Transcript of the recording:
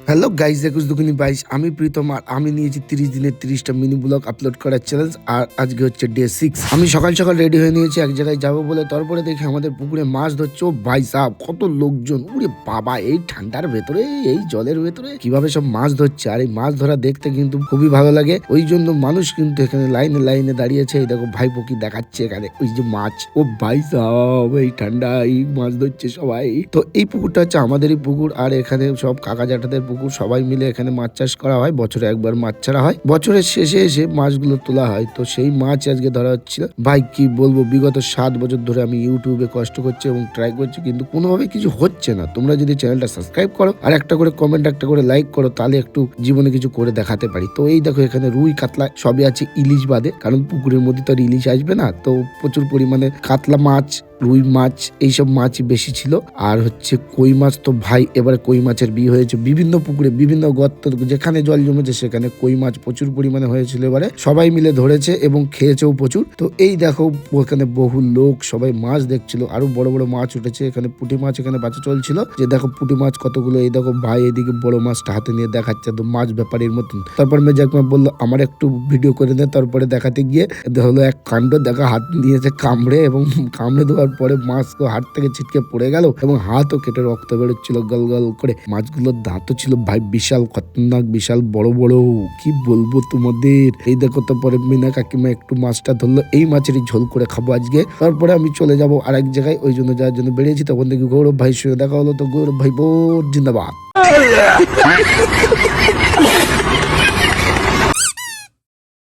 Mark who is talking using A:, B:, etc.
A: Hello guys 21-22 আমি প্রীতম আর আমি নিয়েছি 30 দিনের 30টা মিনি ব্লগ আপলোড করার চ্যালেঞ্জ। আর আজকে হচ্ছে ডে 6। আমি সকাল সকাল রেডি হয়ে নিয়েছি এক জায়গায় যাবো বলে। তারপরে দেখি আমাদের পুকুরে মাছ ধরছে। ও ভাই সাহেব কত লোকজন, উরে বাবা, এই ঠান্ডার ভেতরে এই জলের ভেতরে কিভাবে সব মাছ ধরছে। আর এই মাছ ধরা দেখতে কিন্তু খুবই ভালো লাগে, ওই জন্য মানুষ কিন্তু এখানে লাইনে লাইনে দাঁড়িয়েছে। এই দেখো ভাই পকি দেখাচ্ছে এখানে ওই যে মাছ। ও ভাই সাহেব এই ঠান্ডায় মাছ ধরছে সবাই। তো এই পুকুরটা হচ্ছে আমাদেরই পুকুর, আর এখানে সব কাকা জ্যাঠাদের পুকুর, সবাই মিলে এখানে মাছ চাষ করা হয়। বছরে একবার মাছ ছাড়া হয়, বছরের শেষে এসে মাছগুলো তোলা হয়। তো সেই মাছ আজকে ধরা হচ্ছিল। ভাই কি বলবো, বিগত 7 বছর ধরে আমি ইউটিউবে কষ্ট করছি এবং ট্রাই করছি, কিন্তু কোনোভাবে কিছু হচ্ছে না। তোমরা যদি চ্যানেলটা সাবস্ক্রাইব করো আর একটা করে কমেন্ট, একটা করে লাইক করো, তাহলে একটু জীবনে কিছু করে দেখাতে পারি। তো এই দেখো এখানে রুই কাতলা সবই আছে, ইলিশ বাদে, কারণ পুকুরের মধ্যে তো আর ইলিশ আসবে না। তো প্রচুর পরিমাণে কাতলা মাছ, রুই মাছ, এইসব মাছই বেশি ছিল। আর হচ্ছে কই মাছ, তো ভাই এবারে কই মাছের বিয়ে হয়েছে বিভিন্ন পুকুরে, বিভিন্ন গর্ত, যেখানে জল জমেছে সেখানে কই মাছ প্রচুর পরিমাণে হয়েছিল। এবারে সবাই মিলে ধরেছে এবং খেয়েছেও প্রচুর। তো এই দেখো ওখানে বহু লোক সবাই মাছ দেখছিল, আরো বড় বড় মাছ উঠেছে। এখানে পুঁটি মাছ এখানে বাঁচা চলছিল, যে দেখো পুঁটি মাছ কতগুলো। এই দেখো ভাই এদিকে বড় মাছটা হাতে নিয়ে দেখাচ্ছে, তো মাছ ব্যাপারীর মতন। তারপর মেজাকমা বললো আমার একটু ভিডিও করে দে। তারপরে দেখাতে গিয়ে হলো এক কাণ্ড, দেখো হাত নিয়েছে কামড়ে, এবং কামড়ে দেওয়ার পরে মাছ তো হাত থেকে ছিটকে পড়ে গেল এবং হাতও কেটে রক্ত বেরোচ্ছিল গল গল করে। মাছগুলোর দাঁতও ছিল ভাই বিশাল খতরনাক, বিশাল বড় বড়, কি বলবো তোমাদের। এই দেখো, তারপরে মিনা কাকিমা একটু মাছটা ধরলো, এই মাছেরই ঝোল করে খাবো আজকে। তারপরে আমি চলে যাব আরেক জায়গায়, ওই জন্য যাওয়ার জন্য বেরিয়েছি। তখন দেখি গৌরব ভাই সঙ্গে দেখা হলো। তো গৌরব ভাই বোর জিন্দাবাদ।